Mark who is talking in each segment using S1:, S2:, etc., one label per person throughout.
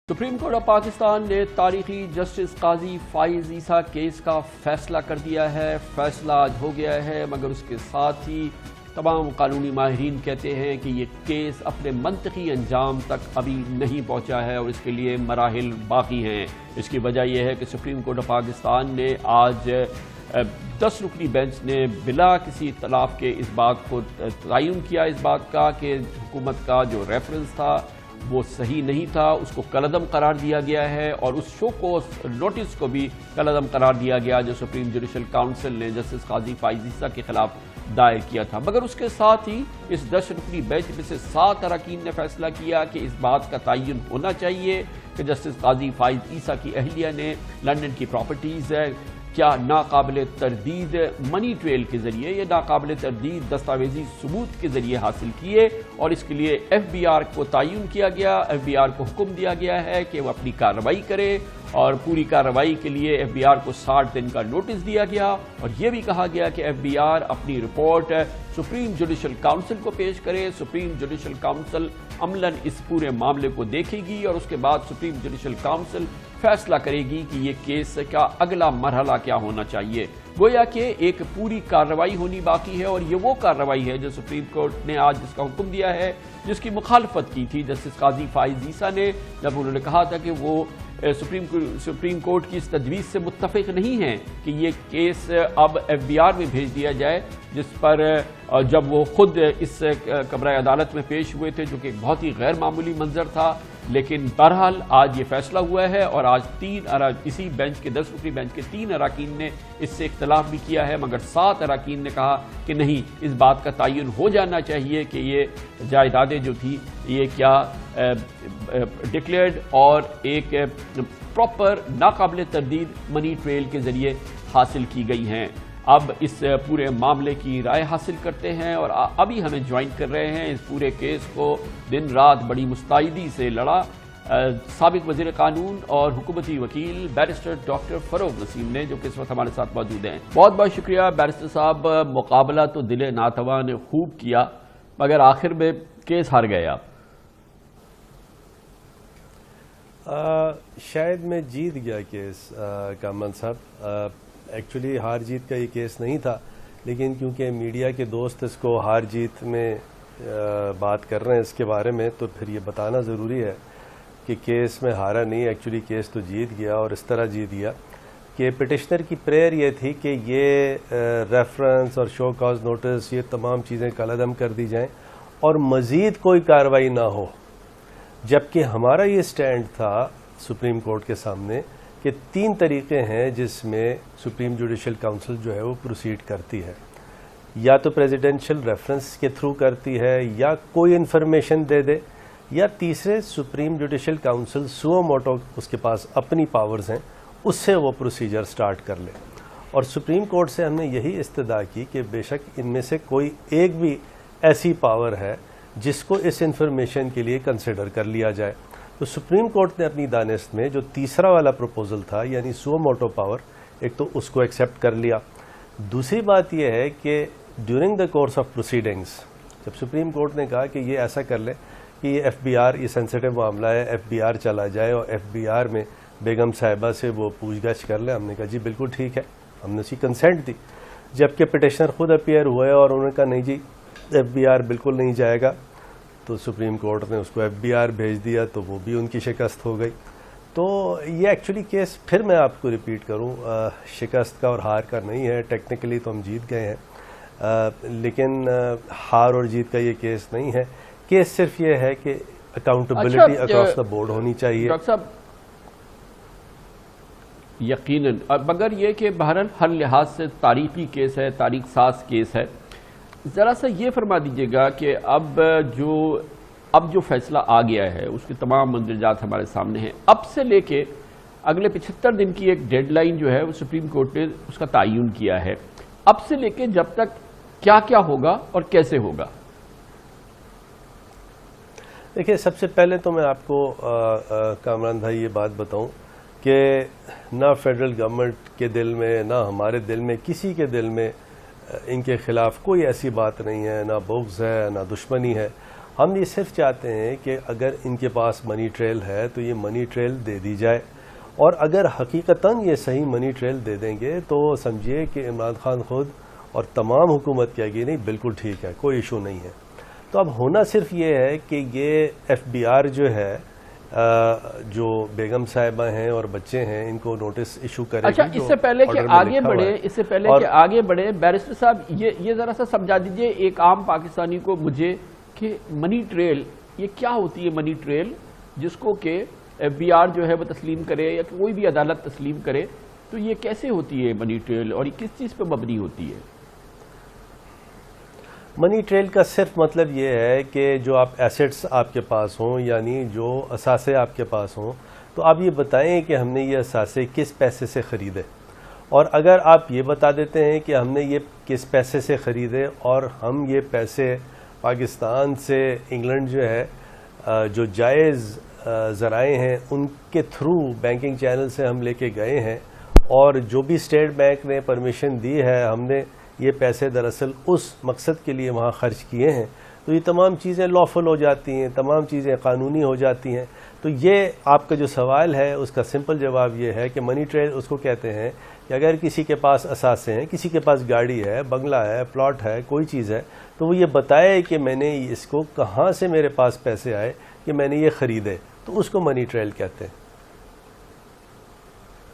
S1: Supreme court of Pakistan نے تاریخی justice Qazi Faez عیسیٰ case کا فیصلہ کر دیا ہے۔ فیصلہ آج ہو گیا ہے، مگر اس کے ساتھ ہی تمام قانونی ماہرین کہتے ہیں کہ یہ کیس اپنے منطقی انجام تک ابھی نہیں پہنچا ہے اور اس کے لیے مراحل باقی ہیں۔ اس کی وجہ یہ ہے کہ سپریم کورٹ آف پاکستان نے آج 10 رکنی بینچ نے بلا کسی اختلاف کے اس بات کو تعین کیا، اس بات کا کہ حکومت کا جو ریفرنس تھا وہ صحیح نہیں تھا، اس کو کالعدم قرار دیا گیا ہے اور اس شو کو نوٹس کو بھی کالعدم قرار دیا گیا جو سپریم جوڈیشل کاؤنسل نے جسٹس قاضی فائز عیسیٰ کے خلاف دائر کیا تھا۔ مگر اس کے ساتھ ہی اس 10 رکنی بینچ میں سے 7 اراکین نے فیصلہ کیا کہ اس بات کا تعین ہونا چاہیے کہ جسٹس قاضی فائز عیسیٰ کی اہلیہ نے لندن کی پراپرٹیز کیا ناقابل تردید منی ٹریل کے ذریعے یا ناقابل تردید دستاویزی ثبوت کے ذریعے حاصل کیے، اور اس کے لیے ایف بی آر کو تعین کیا گیا۔ ایف بی آر کو حکم دیا گیا ہے کہ وہ اپنی کارروائی کرے اور پوری کارروائی کے لیے ایف بی آر کو 60 دن کا نوٹس دیا گیا، اور یہ بھی کہا گیا کہ ایف بی آر اپنی رپورٹ سپریم جوڈیشل کاؤنسل کو پیش کرے۔ سپریم جوڈیشل کاؤنسل عملاً اس پورے معاملے کو دیکھے گی اور اس کے بعد سپریم جوڈیشل کاؤنسل فیصلہ کرے گی کہ یہ کیس کا اگلا مرحلہ کیا ہونا چاہیے۔ گویا کہ ایک پوری کارروائی ہونی باقی ہے، اور یہ وہ کارروائی ہے جو سپریم کورٹ نے آج جس کا حکم دیا ہے، جس کی مخالفت کی تھی جسٹس قاضی فائز عیسیٰ نے، جب انہوں نے کہا تھا کہ وہ سپریم کورٹ کی اس تجویز سے متفق نہیں ہیں کہ یہ کیس اب ایف بی آر میں بھیج دیا جائے، جس پر جب وہ خود اس کمرہ عدالت میں پیش ہوئے تھے، جو کہ ایک بہت ہی غیر معمولی منظر تھا۔ لیکن بہرحال آج یہ فیصلہ ہوا ہے، اور آج اسی بینچ کے 10 رکنی بینچ کے 3 اراکین نے اس سے اختلاف بھی کیا ہے، مگر 7 اراکین نے کہا کہ نہیں، اس بات کا تعین ہو جانا چاہیے کہ یہ جائیدادیں جو تھی یہ کیا ڈکلیئرڈ اور ایک پراپر ناقابل تردید منی ٹریل کے ذریعے حاصل کی گئی ہیں۔ اب اس پورے معاملے کی رائے حاصل کرتے ہیں، اور ابھی ہمیں جوائن کر رہے ہیں اس پورے کیس کو دن رات بڑی مستعدی سے لڑا سابق وزیر قانون اور حکومتی وکیل بیرسٹر ڈاکٹر فروغ نسیم نے، جو کہ اس وقت ہمارے ساتھ موجود ہیں۔ بہت بہت شکریہ بیرسٹر صاحب، مقابلہ تو دل ناتواں نے خوب کیا، مگر آخر میں کیس ہار گئے آپ۔
S2: شاید میں جیت گیا کیس کامران صاحب، ایکچولی ہار جیت کا یہ کیس نہیں تھا، لیکن کیونکہ میڈیا کے دوست اس کو ہار جیت میں بات کر رہے ہیں اس کے بارے میں، تو پھر یہ بتانا ضروری ہے کہ کیس میں ہارا نہیں، ایکچولی کیس تو جیت گیا، اور اس طرح جیت گیا کہ پٹیشنر کی پریئر یہ تھی کہ یہ ریفرنس اور شو کاز نوٹس یہ تمام چیزیں کالعدم کر دی جائیں اور مزید کوئی کارروائی نہ ہو، جبکہ ہمارا یہ سٹینڈ تھا سپریم کورٹ کے سامنے کہ 3 طریقے ہیں جس میں سپریم جوڈیشل کاؤنسل جو ہے وہ پروسیڈ کرتی ہے، یا تو پریزیڈنشل ریفرنس کے تھرو کرتی ہے، یا کوئی انفارمیشن دے دے، یا تیسرے supreme judicial council suo motu اس کے پاس اپنی پاورز ہیں، اس سے وہ پروسیجر سٹارٹ کر لے۔ اور سپریم کورٹ سے ہم نے یہی استدعا کی کہ بے شک ان میں سے کوئی ایک بھی ایسی پاور ہے جس کو اس انفارمیشن کے لیے کنسیڈر کر لیا جائے۔ تو سپریم کورٹ نے اپنی دانست میں جو تیسرا والا پروپوزل تھا، یعنی سو موٹو پاور، ایک تو اس کو ایکسیپٹ کر لیا۔ دوسری بات یہ ہے کہ during the course of proceedings جب سپریم کورٹ نے کہا کہ یہ ایسا کر لیں کہ یہ ایف بی آر، یہ سینسیٹیو معاملہ ہے، ایف بی آر چلا جائے اور ایف بی آر میں بیگم صاحبہ سے وہ پوچھ گچھ کر لیں، ہم نے کہا جی بالکل ٹھیک ہے، ہم نے اسی کنسینٹ دی۔ جبکہ پٹیشنر خود اپیئر ہوئے اور انہوں نے کہا نہیں جی ایف بی آر بالکل نہیں جائے گا، تو سپریم کورٹ نے اس کو ایف بی آر بھیج دیا، تو وہ بھی ان کی شکست ہو گئی۔ تو یہ ایکچولی کیس پھر میں آپ کو ریپیٹ کروں، شکست کا اور ہار کا نہیں ہے، ٹیکنیکلی تو ہم جیت گئے ہیں، لیکن ہار اور جیت کا یہ کیس نہیں ہے۔ کیس صرف یہ ہے کہ اکاؤنٹیبلٹی اکراس دا بورڈ ہونی چاہیے۔
S1: ڈاکٹر صاحب یقیناً، مگر یہ کہ بہرحال ہر لحاظ سے تاریخی کیس ہے، تاریخ ساز کیس ہے، ذرا سا یہ فرما دیجیے گا کہ اب جو فیصلہ آ گیا ہے اس کے تمام مندرجات ہمارے سامنے ہیں، اب سے لے کے اگلے 75 دن کی ایک ڈیڈ لائن جو ہے وہ سپریم کورٹ نے اس کا تعین کیا ہے، اب سے لے کے جب تک کیا کیا ہوگا اور کیسے ہوگا؟
S2: دیکھیں، سب سے پہلے تو میں آپ کو کامران بھائی یہ بات بتاؤں کہ نہ فیڈرل گورنمنٹ کے دل میں، نہ ہمارے دل میں، کسی کے دل میں ان کے خلاف کوئی ایسی بات نہیں ہے، نہ بغض ہے، نہ دشمنی ہے۔ ہم یہ صرف چاہتے ہیں کہ اگر ان کے پاس منی ٹریل ہے تو یہ منی ٹریل دے دی جائے، اور اگر حقیقتاً یہ صحیح منی ٹریل دے دیں گے تو سمجھیے کہ عمران خان خود اور تمام حکومت کہے گی نہیں بالکل ٹھیک ہے، کوئی ایشو نہیں ہے۔ تو اب ہونا صرف یہ ہے کہ یہ ایف بی آر جو ہے جو بیگم صاحبہ ہیں اور بچے ہیں ان کو نوٹس ایشو کرے گی۔
S1: اچھا، اس سے پہلے کہ آگے بڑھے بیرسٹر صاحب یہ ذرا سا سمجھا دیجئے ایک عام پاکستانی کو مجھے کہ منی ٹریل یہ کیا ہوتی ہے؟ منی ٹریل جس کو کہ ایف بی آر جو ہے وہ تسلیم کرے یا کوئی بھی عدالت تسلیم کرے، تو یہ کیسے ہوتی ہے منی ٹریل اور یہ کس چیز پہ مبنی ہوتی ہے؟
S2: منی ٹریل کا صرف مطلب یہ ہے کہ جو آپ ایسٹس آپ کے پاس ہوں، یعنی جو اثاثے آپ کے پاس ہوں، تو آپ یہ بتائیں کہ ہم نے یہ اثاثے کس پیسے سے خریدے، اور اگر آپ یہ بتا دیتے ہیں کہ ہم نے یہ کس پیسے سے خریدے اور ہم یہ پیسے پاکستان سے انگلینڈ جو ہے جو جائز ذرائع ہیں ان کے تھرو بینکنگ چینل سے ہم لے کے گئے ہیں، اور جو بھی اسٹیٹ بینک نے پرمیشن دی ہے ہم نے یہ پیسے دراصل اس مقصد کے لیے وہاں خرچ کیے ہیں، تو یہ تمام چیزیں لافل ہو جاتی ہیں، تمام چیزیں قانونی ہو جاتی ہیں۔ تو یہ آپ کا جو سوال ہے اس کا سمپل جواب یہ ہے کہ منی ٹریل اس کو کہتے ہیں کہ اگر کسی کے پاس اثاثے ہیں، کسی کے پاس گاڑی ہے، بنگلہ ہے، پلاٹ ہے، کوئی چیز ہے، تو وہ یہ بتائے کہ میں نے اس کو کہاں سے میرے پاس پیسے آئے کہ میں نے یہ خریدے، تو اس کو منی ٹریل کہتے ہیں۔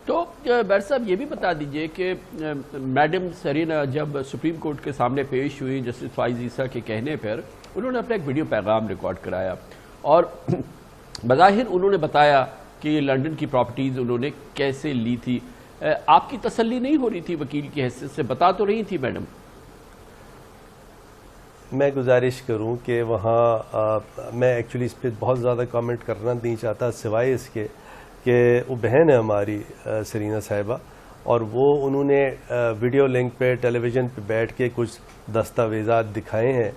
S1: تو بیر صاحب یہ بھی بتا دیجئے کہ میڈم سرینا جب سپریم کورٹ کے سامنے پیش ہوئی جسٹس فائز عیسیٰ کے کہنے پر، انہوں نے اپنا ایک ویڈیو پیغام ریکارڈ کرایا اور بظاہر انہوں نے بتایا کہ یہ لنڈن کی پراپرٹیز انہوں نے کیسے لی تھی۔ آپ کی تسلی نہیں ہو رہی تھی وکیل کی حیثیت سے؟ بتا تو رہی تھی میڈم۔
S2: میں گزارش کروں کہ وہاں میں ایکچولی اس پہ بہت زیادہ کامنٹ کرنا نہیں چاہتا، سوائے اس کے کہ وہ بہن ہے ہماری سرینا صاحبہ، اور وہ انہوں نے ویڈیو لنک پہ ٹیلی ویژن پہ بیٹھ کے کچھ دستاویزات دکھائے ہیں،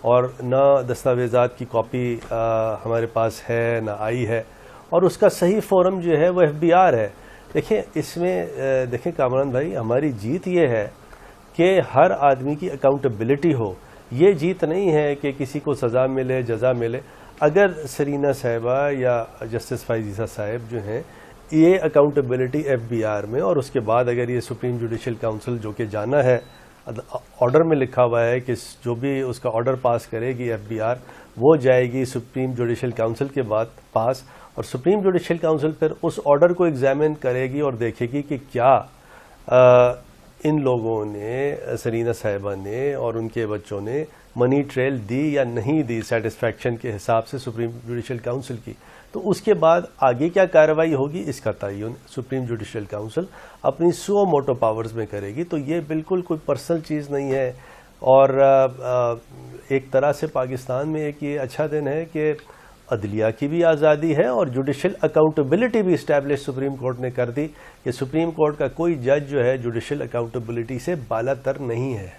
S2: اور نہ دستاویزات کی کاپی ہمارے پاس ہے نہ آئی ہے، اور اس کا صحیح فورم جو ہے وہ ایف بی آر ہے۔ دیکھیں اس میں دیکھیں کامران بھائی، ہماری جیت یہ ہے کہ ہر آدمی کی اکاؤنٹیبلٹی ہو، یہ جیت نہیں ہے کہ کسی کو سزا ملے جزا ملے۔ اگر سرینا صاحبہ یا جسٹس فائز عیسیٰ صاحب جو ہیں یہ اکاؤنٹیبلٹی ایف بی آر میں، اور اس کے بعد اگر یہ سپریم جوڈیشل کاؤنسل جو کہ جانا ہے، آرڈر میں لکھا ہوا ہے کہ جو بھی اس کا آرڈر پاس کرے گی ایف بی آر، وہ جائے گی سپریم جوڈیشل کاؤنسل کے بعد پاس، اور سپریم جوڈیشل کاؤنسل پھر اس آرڈر کو ایگزامن کرے گی اور دیکھے گی کہ کیا ان لوگوں نے، سرینا صاحبہ نے اور ان کے بچوں نے منی ٹریل دی یا نہیں دی سیٹسفیکشن کے حساب سے سپریم جوڈیشل کاؤنسل کی، تو اس کے بعد آگے کیا کارروائی ہوگی اس کا تعین سپریم جوڈیشل کاؤنسل اپنی سو موٹو پاورز میں کرے گی۔ تو یہ بالکل کوئی پرسنل چیز نہیں ہے، اور ایک طرح سے پاکستان میں ایک یہ اچھا دن ہے کہ عدلیہ کی بھی آزادی ہے اور جوڈیشل اکاؤنٹیبلٹی بھی اسٹیبلش سپریم کورٹ نے کر دی کہ سپریم کورٹ کا کوئی جج جو ہے جوڈیشل اکاؤنٹیبلٹی سے بالا تر نہیں ہے۔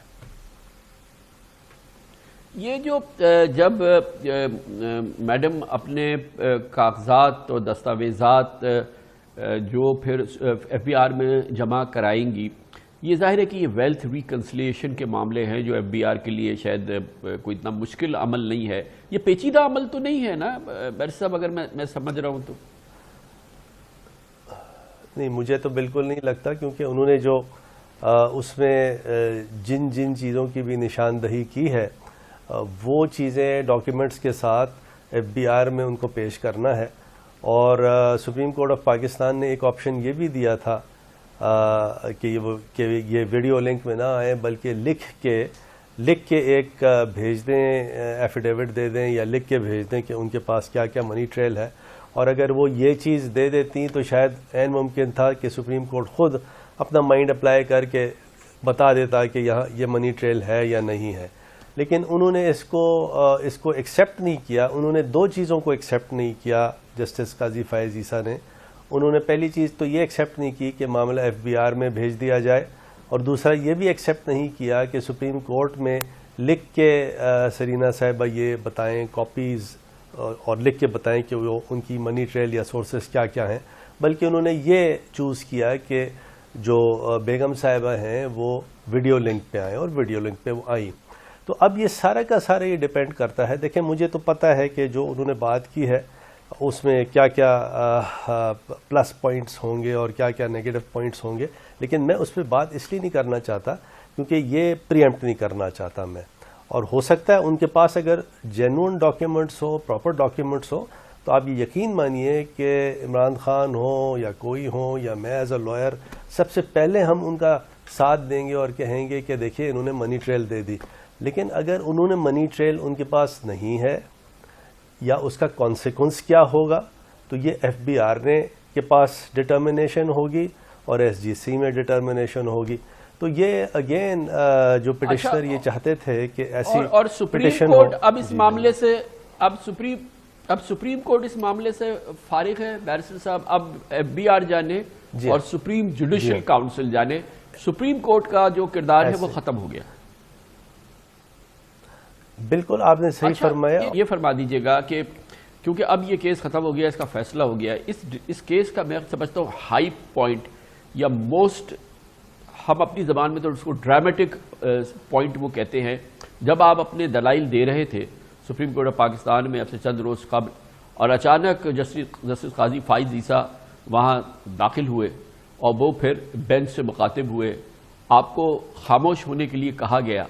S1: یہ جو جب میڈم اپنے کاغذات اور دستاویزات جو پھر ایف بی آر میں جمع کرائیں گی، یہ ظاہر ہے کہ یہ ویلتھ ریکنسلیشن کے معاملے ہیں جو ایف بی آر کے لیے شاید کوئی اتنا مشکل عمل نہیں ہے، یہ پیچیدہ عمل تو نہیں ہے نا بیر صاحب، اگر میں سمجھ رہا ہوں تو؟
S2: نہیں، مجھے تو بالکل نہیں لگتا، کیونکہ انہوں نے جو اس میں جن چیزوں کی بھی نشاندہی کی ہے وہ چیزیں ڈاکیومنٹس کے ساتھ ایف بی آر میں ان کو پیش کرنا ہے، اور سپریم کورٹ آف پاکستان نے ایک آپشن یہ بھی دیا تھا کہ یہ ویڈیو لنک میں نہ آئے بلکہ لکھ کے ایک بھیج دیں، ایفیڈیوٹ دے دیں یا لکھ کے بھیج دیں کہ ان کے پاس کیا کیا منی ٹریل ہے، اور اگر وہ یہ چیز دے دیتی تو شاید عین ممکن تھا کہ سپریم کورٹ خود اپنا مائنڈ اپلائی کر کے بتا دیتا کہ یہاں یہ منی ٹریل ہے یا نہیں ہے، لیکن انہوں نے اس کو ایکسیپٹ نہیں کیا۔ انہوں نے دو چیزوں کو ایکسیپٹ نہیں کیا جسٹس قاضی فائز عیسیٰ نے۔ انہوں نے پہلی چیز تو یہ ایکسیپٹ نہیں کی کہ معاملہ ایف بی آر میں بھیج دیا جائے، اور دوسرا یہ بھی ایکسیپٹ نہیں کیا کہ سپریم کورٹ میں لکھ کے سرینا صاحبہ یہ بتائیں کاپیز اور لکھ کے بتائیں کہ وہ ان کی منی ٹریل یا سورسز کیا کیا ہیں، بلکہ انہوں نے یہ چوز کیا کہ جو بیگم صاحبہ ہیں وہ ویڈیو لنک پہ آئیں، اور ویڈیو لنک پہ وہ آئیں۔ تو اب یہ سارا کا سارا یہ ڈیپینڈ کرتا ہے. دیکھیں مجھے تو پتہ ہے کہ جو انہوں نے بات کی ہے اس میں کیا کیا پلس پوائنٹس ہوں گے اور کیا کیا نیگیٹو پوائنٹس ہوں گے, لیکن میں اس پہ بات اس لیے نہیں کرنا چاہتا کیونکہ یہ پریمپٹ نہیں کرنا چاہتا میں. اور ہو سکتا ہے ان کے پاس اگر جینوئن ڈاکیومنٹس ہو, پراپر ڈاکیومنٹس ہو, تو آپ یہ یقین مانیے کہ عمران خان ہو یا کوئی ہو یا میں ایز اے لائر, سب سے پہلے ہم ان کا ساتھ دیں گے اور کہیں گے کہ دیکھیے انہوں نے منی ٹریل دے دی. لیکن اگر انہوں نے منی ٹریل ان کے پاس نہیں ہے یا اس کا کانسیکوینس کیا ہوگا, تو یہ ایف بی آر نے کے پاس ڈٹرمنیشن ہوگی اور ایس جی سی میں ڈٹرمنیشن ہوگی. تو یہ اگین جو پٹیشنر یہ چاہتے تھے کہ ایسی
S1: اور سپریم کورٹ اب اس معاملے سے اب سپریم کورٹ اس معاملے سے فارغ ہے بیرسٹر صاحب. اب ایف بی آر جانے اور سپریم جوڈیشل کاؤنسل جانے, سپریم کورٹ کا جو کردار ہے وہ ختم ہو گیا.
S2: بالکل آپ نے صحیح فرمایا.
S1: یہ فرما دیجئے گا کہ کیونکہ اب یہ کیس ختم ہو گیا, اس کا فیصلہ ہو گیا, اس کیس کا میں سمجھتا ہوں ہائی پوائنٹ یا موسٹ, ہم اپنی زبان میں تو اس کو ڈرامیٹک پوائنٹ وہ کہتے ہیں, جب آپ اپنے دلائل دے رہے تھے سپریم کورٹ آف پاکستان میں اب سے چند روز قبل, اور اچانک جسٹس قاضی فائز عیسیٰ وہاں داخل ہوئے اور وہ پھر بینچ سے مخاطب ہوئے, آپ کو خاموش ہونے کے لیے کہا گیا.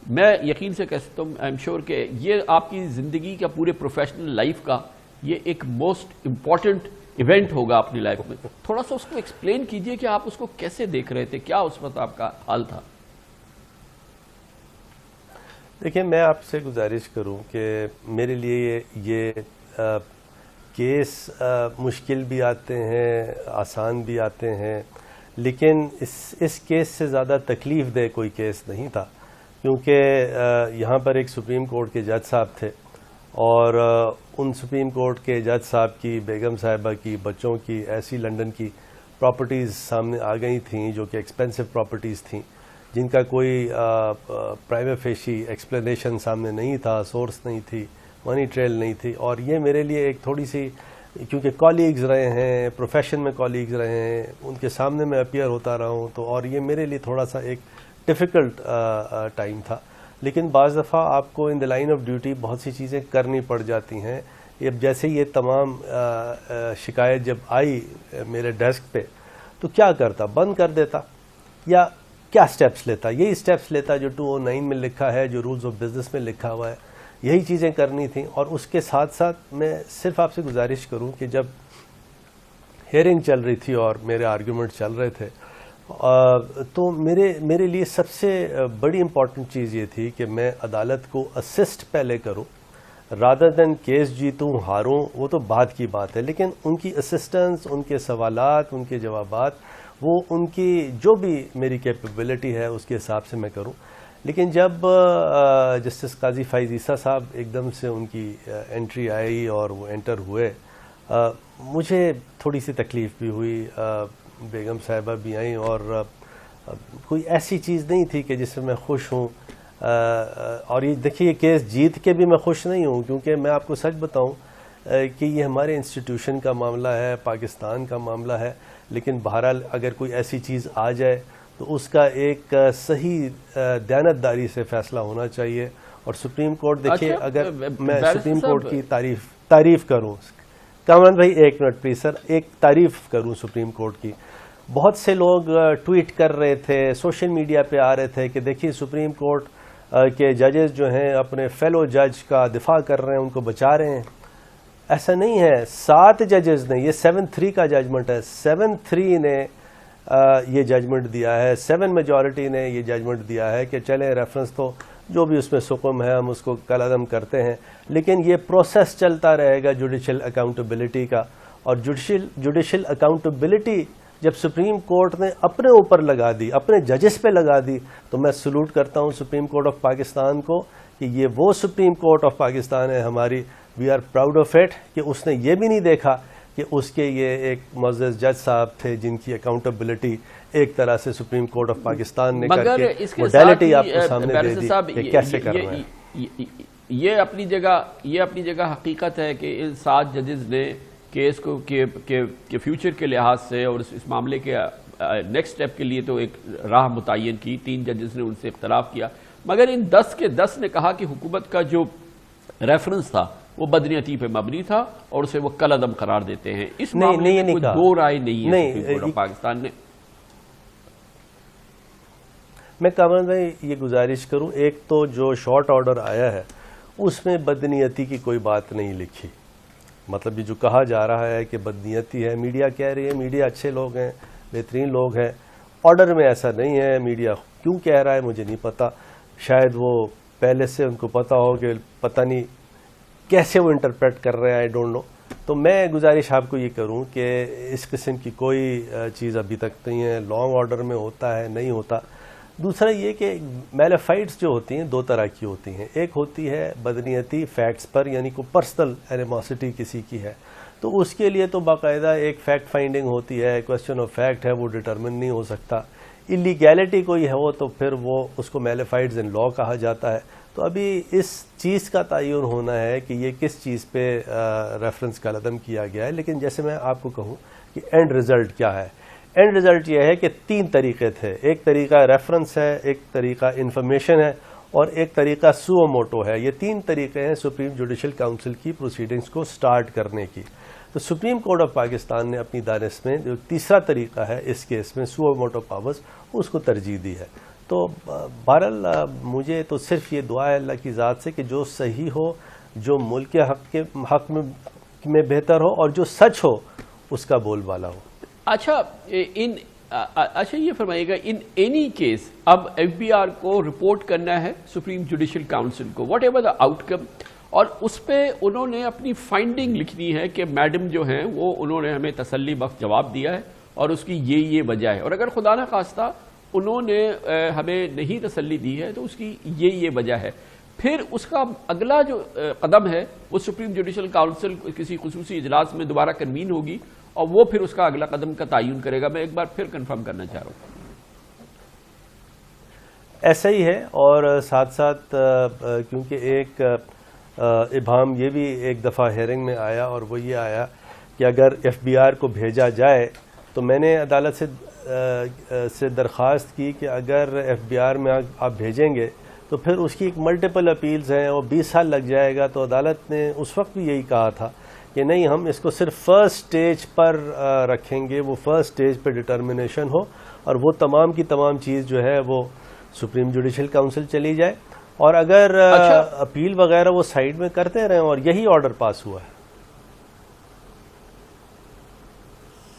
S1: میں یقین سے کہہ سکتا ہوں, آئی ایم شیور کہ یہ آپ کی زندگی کا پورے پروفیشنل لائف کا یہ ایک موسٹ امپورٹنٹ ایونٹ ہوگا اپنی لائف میں. تھوڑا سا اس کو ایکسپلین کیجئے کہ آپ اس کو کیسے دیکھ رہے تھے, کیا اس وقت آپ کا حال تھا؟
S2: دیکھیں میں آپ سے گزارش کروں کہ میرے لیے یہ کیس مشکل بھی آتے ہیں, آسان بھی آتے ہیں, لیکن اس کیس سے زیادہ تکلیف دہ کوئی کیس نہیں تھا, کیونکہ یہاں پر ایک سپریم کورٹ کے جج صاحب تھے اور ان سپریم کورٹ کے جج صاحب کی بیگم صاحبہ کی بچوں کی ایسی لنڈن کی پراپرٹیز سامنے آ گئی تھیں جو کہ ایکسپینسو پراپرٹیز تھیں, جن کا کوئی پرائیویٹ فیشی ایکسپلینیشن سامنے نہیں تھا, سورس نہیں تھی, منی ٹریل نہیں تھی. اور یہ میرے لیے ایک تھوڑی سی, کیونکہ کالیگز رہے ہیں, پروفیشن میں کالیگز رہے ہیں, ان کے سامنے میں اپیئر ہوتا رہا ہوں, تو اور یہ میرے لیے تھوڑا سا ایک ڈیفیکلٹ ٹائم تھا. لیکن بعض دفعہ آپ کو ان دا لائن آف ڈیوٹی بہت سی چیزیں کرنی پڑ جاتی ہیں. جیسے یہ تمام شکایت جب آئی میرے ڈیسک پہ, تو کیا کرتا, بند کر دیتا یا کیا سٹیپس لیتا؟ یہی سٹیپس لیتا جو 209 میں لکھا ہے, جو رولز آف بزنس میں لکھا ہوا ہے, یہی چیزیں کرنی تھیں. اور اس کے ساتھ ساتھ میں صرف آپ سے گزارش کروں کہ جب ہیئرنگ چل رہی تھی اور میرے آرگیومنٹ چل رہے تھے, تو میرے لیے سب سے بڑی امپورٹنٹ چیز یہ تھی کہ میں عدالت کو اسسٹ پہلے کروں رادر دین کیس جیتوں ہاروں, وہ تو بعد کی بات ہے, لیکن ان کی اسسٹنس, ان کے سوالات, ان کے جوابات, وہ ان کی جو بھی میری کیپیبلٹی ہے اس کے حساب سے میں کروں. لیکن جب جسٹس قاضی فائز عیسیٰ صاحب ایک دم سے ان کی انٹری آئی اور وہ انٹر ہوئے, مجھے تھوڑی سی تکلیف بھی ہوئی, بیگم صاحبہ بھی آئیں, اور کوئی ایسی چیز نہیں تھی کہ جس سے میں خوش ہوں. اور یہ دیکھیے یہ کیس جیت کے بھی میں خوش نہیں ہوں, کیونکہ میں آپ کو سچ بتاؤں کہ یہ ہمارے انسٹیٹیوشن کا معاملہ ہے, پاکستان کا معاملہ ہے. لیکن بہرحال اگر کوئی ایسی چیز آ جائے تو اس کا ایک صحیح دیانتداری سے فیصلہ ہونا چاہیے. اور سپریم کورٹ دیکھیے, اگر میں سپریم کورٹ کی تعریف کروں, کامران بھائی ایک منٹ پلیز سر, ایک تعریف کروں سپریم کورٹ کی. بہت سے لوگ ٹویٹ کر رہے تھے, سوشل میڈیا پہ آ رہے تھے کہ دیکھیے سپریم کورٹ کے ججز جو ہیں اپنے فیلو جج کا دفاع کر رہے ہیں, ان کو بچا رہے ہیں. ایسا نہیں ہے. 7 ججز نے, یہ 7-3 کا ججمنٹ ہے, 7-3 نے یہ ججمنٹ دیا ہے, 7 میجورٹی نے یہ ججمنٹ دیا ہے کہ چلیں ریفرنس تو جو بھی اس میں سکم ہے ہم اس کو کل عدم کرتے ہیں, لیکن یہ پروسیس چلتا رہے گا جوڈیشل اکاؤنٹیبلٹی کا. اور جوڈیشل اکاؤنٹیبلٹی جب سپریم کورٹ نے اپنے اوپر لگا دی, اپنے ججز پہ لگا دی, تو میں سلوٹ کرتا ہوں سپریم کورٹ آف پاکستان کو کہ یہ وہ سپریم کورٹ آف پاکستان ہے ہماری. We are proud of it کہ اس نے یہ بھی نہیں دیکھا کہ اس کے یہ ایک معزز جج صاحب تھے جن کی اکاؤنٹیبلٹی ایک طرح سے سپریم کورٹ آف پاکستان نے کر کے موڈیلٹی آپ کو سامنے دے دی کہ کیسے کرنا ہے.
S1: یہ اپنی جگہ حقیقت ہے کہ ان 7 ججز نے کیس کو کے فیوچر کے لحاظ سے اور اس معاملے کے نیکسٹ سٹیپ کے لیے تو ایک راہ متعین کی. 3 ججز نے ان سے اختلاف کیا, مگر ان 10 کے 10 نے کہا کہ حکومت کا جو ریفرنس تھا وہ بدنیتی پہ مبنی تھا اور اسے وہ کل عدم قرار دیتے ہیں. اس معاملے میں کوئی دو رائے نہیں ہے سپریم کورٹ آف پاکستان نے.
S2: میں کامران بھائی یہ گزارش کروں, ایک تو جو شارٹ آرڈر آیا ہے اس میں بدنیتی کی کوئی بات نہیں لکھی. مطلب یہ جو کہا جا رہا ہے کہ بدنیتی ہے, میڈیا کہہ رہی ہے میڈیا اچھے لوگ ہیں, بہترین لوگ ہیں. آرڈر میں ایسا نہیں ہے. میڈیا کیوں کہہ رہا ہے مجھے نہیں پتا, شاید وہ پہلے سے ان کو پتا ہو کہ پتہ نہیں کیسے وہ انٹرپریٹ کر رہے ہیں, آئی ڈونٹ نو. تو میں گزارش آپ کو یہ کروں کہ اس قسم کی کوئی چیز ابھی تک نہیں ہے. لانگ آرڈر میں ہوتا ہے نہیں ہوتا. دوسرا یہ کہ میلیفائڈس جو ہوتی ہیں دو طرح کی ہوتی ہیں. ایک ہوتی ہے بدنیتی فیکٹس پر, یعنی کوئی پرسنل اینیموسٹی کسی کی ہے تو اس کے لیے تو باقاعدہ ایک فیکٹ فائنڈنگ ہوتی ہے, کوشچن آف فیکٹ ہے, وہ ڈٹرمن نہیں ہو سکتا. ایلیگیلٹی کوئی ہے وہ تو پھر وہ اس کو میلیفائڈز ان لا کہا جاتا ہے. تو ابھی اس چیز کا تعین ہونا ہے کہ یہ کس چیز پہ ریفرنس کا عدم کیا گیا ہے. لیکن جیسے میں آپ کو کہوں کہ اینڈ رزلٹ کیا ہے, اینڈ رزلٹ یہ ہے کہ 3 طریقے تھے. ایک طریقہ ریفرنس ہے, ایک طریقہ انفارمیشن ہے اور ایک طریقہ سو موٹو ہے. یہ 3 طریقے ہیں سپریم جوڈیشل کاؤنسل کی پروسیڈنگز کو سٹارٹ کرنے کی. تو سپریم کورٹ آف پاکستان نے اپنی دانش میں جو تیسرا طریقہ ہے اس کیس میں سو موٹو پاورز, اس کو ترجیح دی ہے. تو بہرحال مجھے تو صرف یہ دعا ہے اللہ کی ذات سے کہ جو صحیح ہو, جو ملک کے حق میں بہتر ہو اور جو سچ ہو اس کا بول بالا ہو.
S1: اچھا یہ فرمائیے گا, ان اینی کیس اب ایف بی آر کو رپورٹ کرنا ہے سپریم جوڈیشل کاؤنسل کو, واٹ ایور دا آؤٹ کم, اور اس پہ انہوں نے اپنی فائنڈنگ لکھنی ہے کہ میڈم جو ہیں وہ انہوں نے ہمیں تسلی بخش جواب دیا ہے اور اس کی یہ وجہ ہے, اور اگر خدا نہ خواستہ انہوں نے ہمیں نہیں تسلی دی ہے تو اس کی یہ وجہ ہے. پھر اس کا اگلا جو قدم ہے وہ سپریم جوڈیشل کاؤنسل کسی خصوصی اجلاس میں دوبارہ کنوین ہوگی اور وہ پھر اس کا اگلا قدم کا تعین کرے گا. میں ایک بار پھر کنفرم کرنا چاہ رہا ہوں
S2: ایسا ہی ہے. اور ساتھ ساتھ کیونکہ ایک ابہام یہ بھی ایک دفعہ ہیئرنگ میں آیا اور وہ یہ آیا کہ اگر ایف بی آر کو بھیجا جائے تو میں نے عدالت سے درخواست کی کہ اگر ایف بی آر میں آپ بھیجیں گے تو پھر اس کی ایک ملٹیپل اپیلز ہیں اور 20 سال لگ جائے گا. تو عدالت نے اس وقت بھی یہی کہا تھا کہ نہیں, ہم اس کو صرف فرسٹ سٹیج پر رکھیں گے, وہ فرسٹ سٹیج پہ ڈٹرمنیشن ہو اور وہ تمام کی تمام چیز جو ہے وہ سپریم جوڈیشل کاؤنسل چلی جائے, اور اگر اپیل وغیرہ وہ سائیڈ میں کرتے رہیں, اور یہی آرڈر پاس ہوا ہے.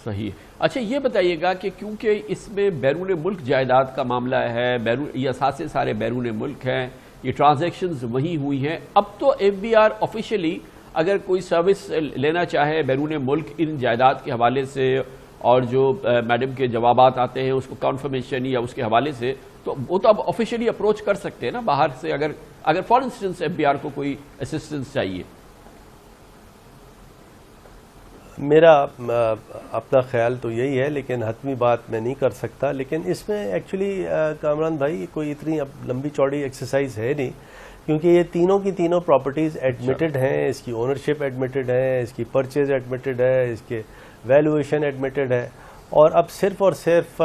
S1: صحیح. اچھا یہ بتائیے گا کہ کیونکہ اس میں بیرون ملک جائیداد کا معاملہ ہے, یہ اثاثے سارے بیرون ملک ہیں, یہ ٹرانزیکشنز وہیں ہوئی ہیں, اب تو ایف بی آر آفیشلی اگر کوئی سروس لینا چاہے بیرون ملک ان جائیداد کے حوالے سے اور جو میڈم کے جوابات آتے ہیں اس کو کنفرمیشن یا اس کے حوالے سے, تو وہ تو اب آفیشلی اپروچ کر سکتے ہیں نا باہر سے, اگر for instance F B R کو کوئی اسسٹنس چاہیے.
S2: میرا اپنا خیال تو یہی ہے, لیکن حتمی بات میں نہیں کر سکتا. لیکن اس میں ایکچولی کامران بھائی کوئی اتنی لمبی چوڑی ایکسرسائز ہے نہیں, کیونکہ یہ تینوں کی تینوں پراپرٹیز ایڈمیٹڈ ہیں, اس کی اونرشپ ایڈمیٹڈ ہے, اس کی پرچیز ایڈمیٹڈ ہے, اس کے ویلیویشن ایڈمیٹڈ ہے, اور اب صرف اور صرف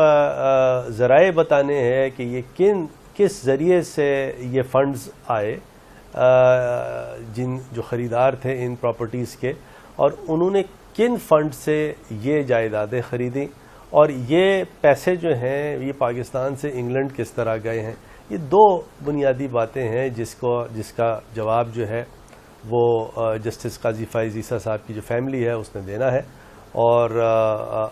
S2: ذرائع بتانے ہیں کہ یہ کس ذریعے سے یہ فنڈز آئے جو خریدار تھے ان پراپرٹیز کے, اور انہوں نے کن فنڈ سے یہ جائیدادیں خریدیں, اور یہ پیسے جو ہیں یہ پاکستان سے انگلینڈ کس طرح گئے ہیں. یہ 2 بنیادی باتیں ہیں جس کا جواب جو ہے وہ جسٹس قاضی فائز عیسیٰ صاحب کی جو فیملی ہے اس نے دینا ہے. اور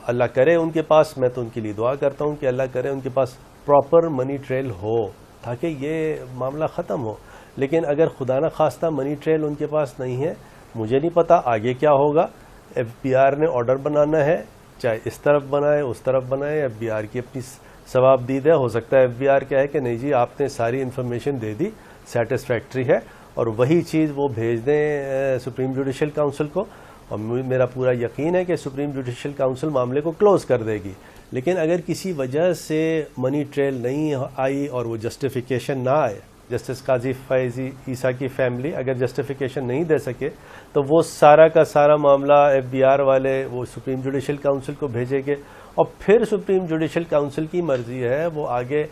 S2: اللہ کرے ان کے پاس, میں تو ان کے لیے دعا کرتا ہوں کہ اللہ کرے ان کے پاس پراپر منی ٹریل ہو تاکہ یہ معاملہ ختم ہو. لیکن اگر خدا نہ خواستہ منی ٹریل ان کے پاس نہیں ہے, مجھے نہیں پتا آگے کیا ہوگا. ایف بی آر نے آرڈر بنانا ہے, چاہے اس طرف بنائے اس طرف بنائے, ایف بی آر کی اپنی ثواب دید ہے. ہو سکتا ہے ایف بی آر کیا ہے کہ نہیں جی آپ نے ساری انفارمیشن دے دی, سیٹسفیکٹری ہے, اور وہی چیز وہ بھیج دیں سپریم جوڈیشل کاؤنسل کو, اور میرا پورا یقین ہے کہ سپریم جوڈیشل کاؤنسل معاملے کو کلوز کر دے گی. لیکن اگر کسی وجہ سے منی ٹریل نہیں آئی اور وہ جسٹیفیکیشن نہ آئے, جسٹس قاضی فائز عیسیٰ کی فیملی اگر جسٹیفیکیشن نہیں دے سکے تو وہ سارا کا سارا معاملہ ایف بی آر والے وہ سپریم جوڈیشل کاؤنسل کو بھیجیں گے, اور پھر سپریم جوڈیشل کاؤنسل کی مرضی ہے وہ آگے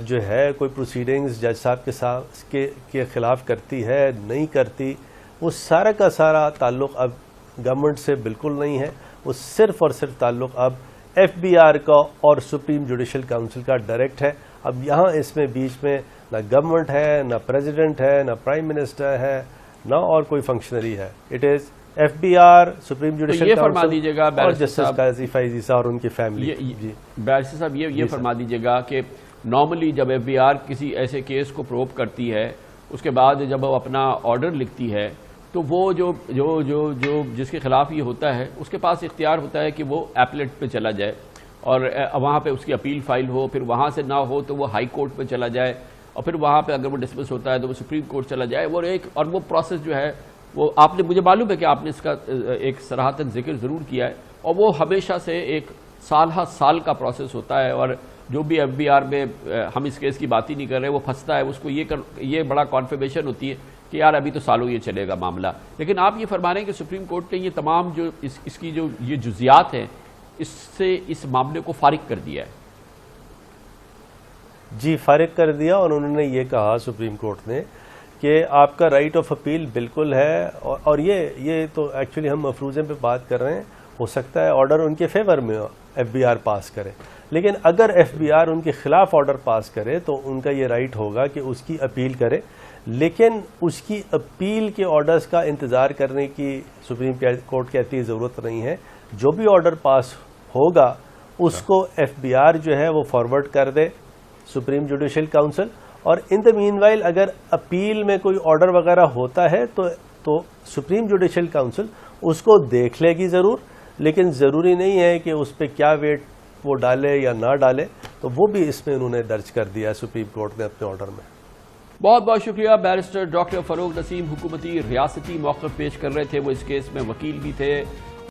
S2: جو ہے کوئی پروسیڈنگز جج صاحب کے خلاف کرتی ہے نہیں کرتی، وہ سارا کا سارا تعلق اب گورنمنٹ سے بالکل نہیں ہے، وہ صرف اور صرف تعلق اب ایف بی آر کا اور سپریم جوڈیشل کاؤنسل کا ڈائریکٹ ہے۔ اب یہاں اس میں بیچ میں نہ گورنمنٹ ہے، نہ پریزیڈنٹ ہے، نہ پرائم منسٹر ہے، نہ اور کوئی فنکشنری ہے۔ It is F B R, supreme judicial council اور جسٹس قاضی فائز عیسیٰ اور ان کی فیملی۔
S1: بیرسٹر صاحب یہ فرما دیجیے گا کہ نارملی جب ایف بی آر کسی ایسے کیس کو پروب کرتی ہے، اس کے بعد جب وہ اپنا آرڈر لکھتی ہے تو وہ جو جس کے خلاف یہ ہوتا ہے اس کے پاس اختیار ہوتا ہے کہ وہ ایپلیٹ پہ چلا جائے اور وہاں پہ اس کی اپیل فائل ہو، پھر وہاں سے نہ ہو تو وہ ہائی کورٹ پہ چلا جائے، اور پھر وہاں پہ اگر وہ ڈسمس ہوتا ہے تو وہ سپریم کورٹ چلا جائے۔ اور وہ پروسیس جو ہے وہ آپ نے، مجھے معلوم ہے کہ آپ نے اس کا ایک صراحتاً ذکر ضرور کیا ہے، اور وہ ہمیشہ سے ایک سال کا پروسیس ہوتا ہے، اور جو بھی ایف بی آر میں ہم اس کیس کی بات ہی نہیں کر رہے وہ پھنستا ہے، اس کو یہ بڑا کانفرمیشن ہوتی ہے کہ یار ابھی تو سالوں یہ چلے گا معاملہ۔ لیکن آپ یہ فرما رہے ہیں کہ سپریم کورٹ نے یہ تمام جو اس کی جو یہ جزیات ہیں اس سے اس معاملے کو فارغ کر دیا ہے۔
S2: جی فارغ کر دیا، اور انہوں نے یہ کہا سپریم کورٹ نے کہ آپ کا رائٹ آف اپیل بالکل ہے، اور یہ تو ایکچولی ہم مفروضے پہ بات کر رہے ہیں، ہو سکتا ہے آرڈر ان کے فیور میں ایف بی آر پاس کرے، لیکن اگر ایف بی آر ان کے خلاف آرڈر پاس کرے تو ان کا یہ رائٹ ہوگا کہ اس کی اپیل کرے، لیکن اس کی اپیل کے آرڈرز کا انتظار کرنے کی سپریم کورٹ کہتی ہے ضرورت نہیں ہے۔ جو بھی آرڈر پاس ہوگا اس کو ایف بی آر جو ہے وہ فارورڈ کر دے سپریم جوڈیشل کاؤنسل، اور ان دا مین وائل اگر اپیل میں کوئی آرڈر وغیرہ ہوتا ہے تو سپریم جوڈیشل کاؤنسل اس کو دیکھ لے گی ضرور، لیکن ضروری نہیں ہے کہ اس پہ کیا ویٹ وہ ڈالے یا نہ ڈالے، تو وہ بھی اس میں انہوں نے درج کر دیا سپریم کورٹ نے اپنے آرڈر میں۔
S1: بہت بہت شکریہ بیرسٹر ڈاکٹر فروغ نسیم، حکومتی ریاستی موقف پیش کر رہے تھے، وہ اس کیس میں وکیل بھی تھے۔